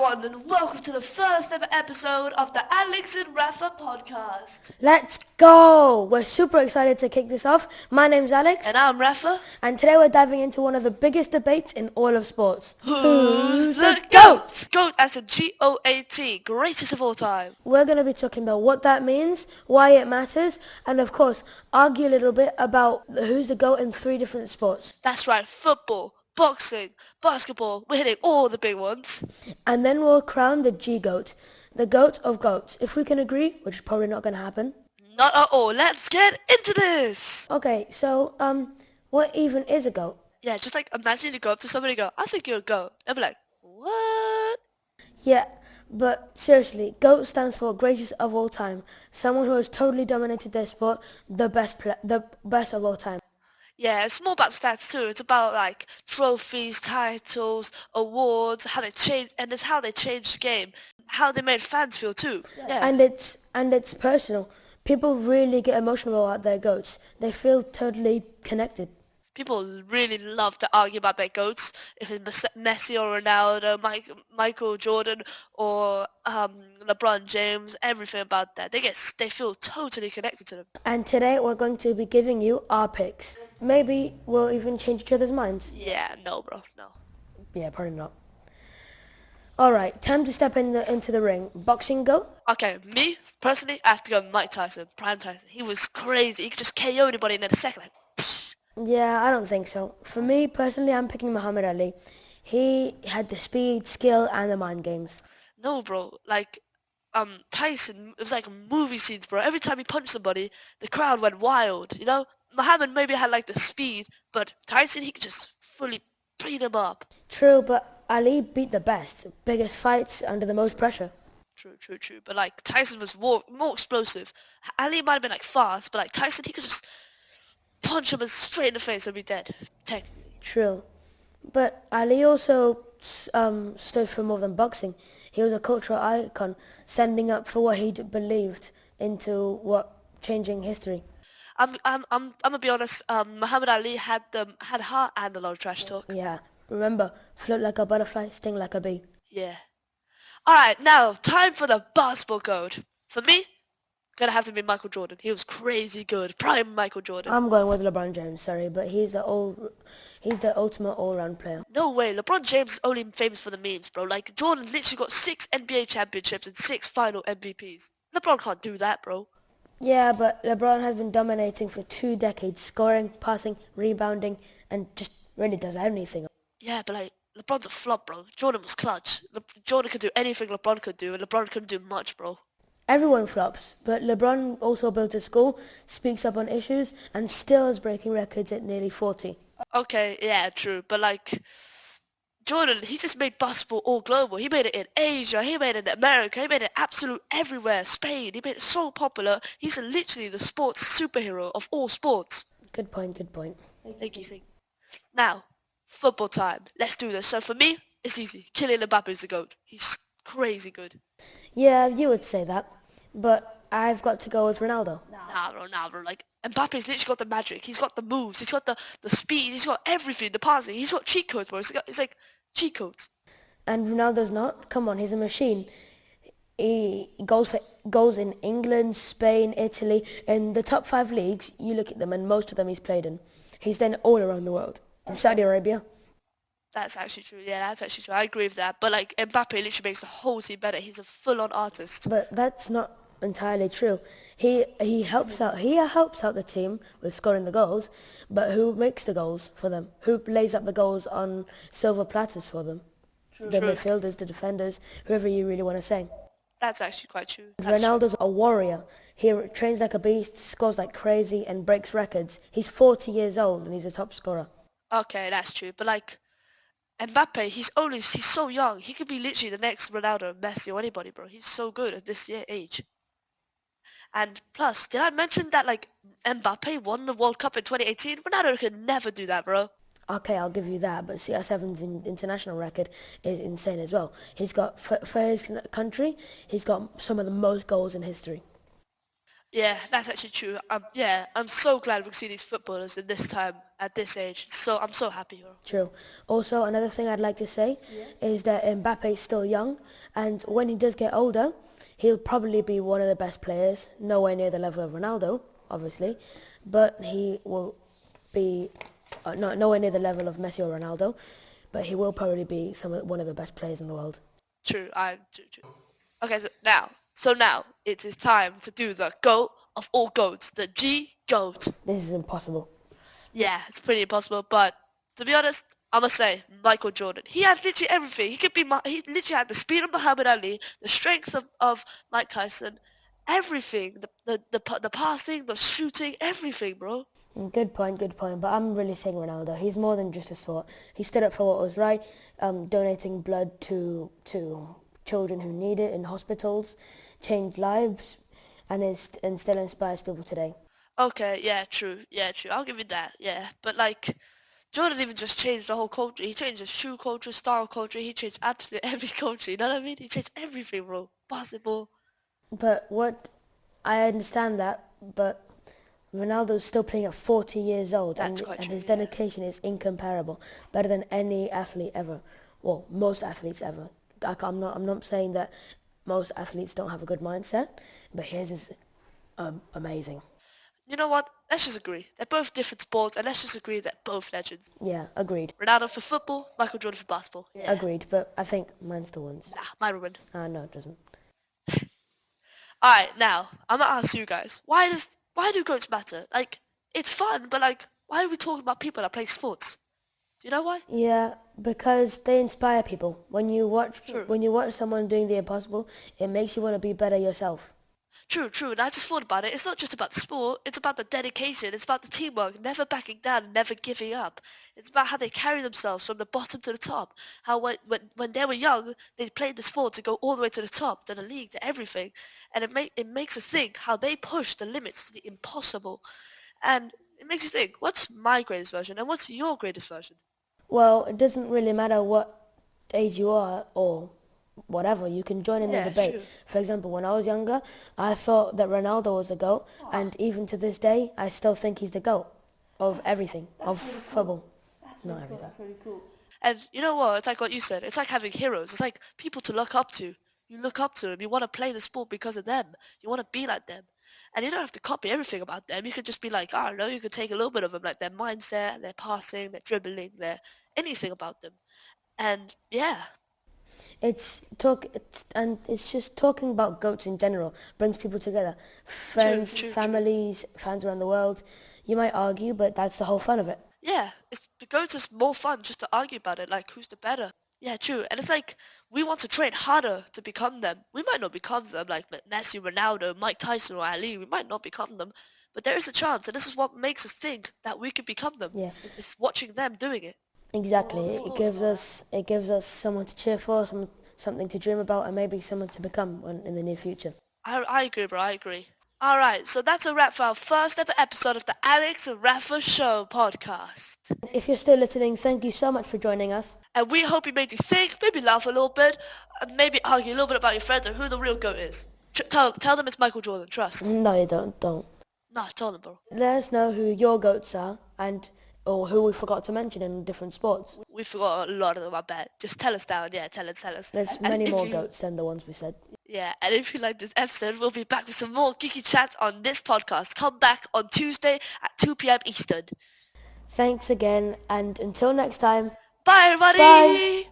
everyone, and welcome to the first ever episode of the Alex and Rafa podcast. Let's go! We're super excited to kick this off. My name's Alex. And I'm Rafa. And today we're diving into one of the biggest debates in all of sports. Who's the GOAT? GOAT as in G-O-A-T, greatest of all time. We're going to be talking about what that means, why it matters, and of course, argue a little bit about who's the GOAT in 3 different sports. That's right, football, boxing, basketball, we're hitting all the big ones. And then we'll crown the G-GOAT, the GOAT of GOATs. If we can agree, which is probably not going to happen. Not at all, let's get into this. Okay, so, what even is a GOAT? Yeah, just like imagine you go up to somebody and go, I think you're a GOAT. They'll be like, what? Yeah, but seriously, GOAT stands for greatest of all time. Someone who has totally dominated their sport, the best of all time. Yeah, it's more about stats too. It's about like trophies, titles, awards, how they change, and it's how they changed the game, how they made fans feel too. Yeah. And it's personal. People really get emotional about their GOATs. They feel totally connected. People really love to argue about their GOATs. If it's Messi or Ronaldo, Michael Jordan or LeBron James, everything about that. They feel totally connected to them. And today we're going to be giving you our picks. Maybe we'll even change each other's minds. Yeah, no, bro, no. Yeah, probably not. All right, time to step into the ring. Boxing GOAT? Okay, me, personally, I have to go Mike Tyson, Prime Tyson. He was crazy. He could just KO anybody in a second. Like, psh. Yeah, I don't think so. For me, personally, I'm picking Muhammad Ali. He had the speed, skill, and the mind games. No, bro. Like, Tyson, it was like movie scenes, bro. Every time he punched somebody, the crowd went wild, you know? Muhammad maybe had like the speed, but Tyson, he could just fully beat him up. True, but Ali beat the best. Biggest fights under the most pressure. True. But like, Tyson was more explosive. Ali might have been like fast, but like Tyson, he could just punch him straight in the face and be dead, technically. True. But Ali also stood for more than boxing. He was a cultural icon, standing up for what he believed into changing history. I'm gonna be honest. Muhammad Ali had heart and a lot of trash talk. Yeah. Remember, float like a butterfly, sting like a bee. Yeah. All right, now time for the basketball GOAT. For me, gonna have to be Michael Jordan. He was crazy good, prime Michael Jordan. I'm going with LeBron James. Sorry, but he's the ultimate all-round player. No way. LeBron James is only famous for the memes, bro. Like Jordan literally got 6 NBA championships and 6 final MVPs. LeBron can't do that, bro. Yeah, but LeBron has been dominating for 2 decades, scoring, passing, rebounding, and just really does everything. Yeah, but like, LeBron's a flop, bro. Jordan was clutch. Jordan could do anything LeBron could do, and LeBron couldn't do much, bro. Everyone flops, but LeBron also built a school, speaks up on issues, and still is breaking records at nearly 40. Okay, yeah, true. But like, Jordan, he just made basketball all global. He made it in Asia, he made it in America, he made it absolute everywhere. Spain, he made it so popular. He's literally the sports superhero of all sports. Good point. Thank you. Now, football time. Let's do this. So for me, it's easy. Kylian Mbappe is the GOAT. He's crazy good. Yeah, you would say that, but I've got to go with Ronaldo. Nah, bro. Like, Mbappe's literally got the magic. He's got the moves. He's got the speed. He's got everything. The passing. He's got cheat codes, bro. It's like cheat codes. And Ronaldo's not? Come on, he's a machine. He goes in England, Spain, Italy. In the top 5 leagues, you look at them, and most of them he's played in. He's then all around the world. In Saudi Arabia. That's actually true. Yeah, that's actually true. I agree with that. But like, Mbappe literally makes the whole team better. He's a full-on artist. But that's not entirely true. He helps out the team with scoring the goals, but who makes the goals for them? Who lays up the goals on silver platters for them? True. The midfielders, the defenders, whoever you really want to say. That's actually quite true. Ronaldo's a warrior. He trains like a beast, scores like crazy, and breaks records. He's 40 years old and he's a top scorer. Okay, that's true. But like, Mbappe, he's so young. He could be literally the next Ronaldo, Messi, or anybody, bro. He's so good at this age. And plus, did I mention that like Mbappe won the World Cup in 2018? Ronaldo could never do that, bro. Okay, I'll give you that, but CR7's international record is insane as well. He's got, for his country, he's got some of the most goals in history. Yeah, that's actually true. Yeah, I'm so glad we see these footballers in this time at this age. So I'm so happy, bro. True. Also, another thing I'd like to say is that Mbappe is still young, and when he does get older, he'll probably be one of the best players, nowhere near the level of Ronaldo, obviously, but he will be nowhere near the level of Messi or Ronaldo, but he will probably be one of the best players in the world. True, true. Okay, so now it is time to do the GOAT of all GOATs, the GOAT. This is impossible. Yeah, it's pretty impossible, but to be honest, I must say, Michael Jordan. He had literally everything. He literally had the speed of Muhammad Ali, the strength of Mike Tyson, everything. The passing, the shooting, everything, bro. Good point, but I'm really saying Ronaldo. He's more than just a sport. He stood up for what was right, donating blood to children who need it in hospitals, changed lives, and still inspires people today. Okay, yeah, true. I'll give you that. Yeah, but like, Jordan even just changed the whole culture. He changed the shoe culture, style culture. He changed absolutely every culture. You know what I mean? He changed everything, bro. Basketball. But I understand that, but Ronaldo's still playing at 40 years old, That's and quite true, his yeah. dedication is incomparable, better than any athlete ever. Well, most athletes ever. I'm not saying that most athletes don't have a good mindset, but his is amazing. You know what? Let's just agree. They're both different sports, and let's just agree they're both legends. Yeah, agreed. Ronaldo for football, Michael Jordan for basketball. Yeah. Agreed, but I think mine still wins. Nah, mine will win. No, it doesn't. Alright, now, I'm gonna ask you guys, why do GOATs matter? Like, it's fun, but like, why are we talking about people that play sports? Do you know why? Yeah, because they inspire people. When you watch True. someone doing the impossible, it makes you want to be better yourself. True, and I just thought about it. It's not just about the sport, it's about the dedication, it's about the teamwork, never backing down, never giving up. It's about how they carry themselves from the bottom to the top. How when they were young, they played the sport to go all the way to the top, to the league, to everything. And it makes us think how they push the limits to the impossible. And it makes you think, what's my greatest version and what's your greatest version? Well, it doesn't really matter what age you are or whatever. You can join in the Yeah, debate. true. For example, when I was younger, I thought that Ronaldo was the GOAT, and even to this day, I still think he's the GOAT of everything, of football. Not everything. And you know what? It's like what you said. It's like having heroes. It's like people to look up to. You look up to them. You want to play the sport because of them. You want to be like them. And you don't have to copy everything about them. You could just be like, I don't know, you could take a little bit of them, like their mindset, their passing, their dribbling, their anything about them. And yeah, It's just talking about GOATs in general brings people together. Friends, true. families, fans around the world. You might argue, but that's the whole fun of it. Yeah, the GOATs is more fun just to argue about it, like who's the better. Yeah, true. And it's like we want to train harder to become them. We might not become them like Messi, Ronaldo, Mike Tyson, or Ali. We might not become them, but there is a chance, and this is what makes us think that we could become them. Yeah. It's watching them doing it. Exactly. It gives us someone to cheer for, something to dream about, and maybe someone to become in the near future. I agree, bro. I agree. All right, so that's a wrap for our first ever episode of the Alex and Rafa Show podcast. If you're still listening, thank you so much for joining us. And we hope it made you think, maybe laugh a little bit, and maybe argue a little bit about your friends and who the real GOAT is. Tell them it's Michael Jordan, trust. No, you don't. No, tell them, bro. Let us know who your GOATs are or who we forgot to mention in different sports. We forgot a lot of them, I bet. Just tell us down, yeah, tell us. There's many more GOATs than the ones we said. Yeah, and if you like this episode, we'll be back with some more geeky chats on this podcast. Come back on Tuesday at 2 p.m. Eastern. Thanks again, and until next time. Bye, everybody! Bye.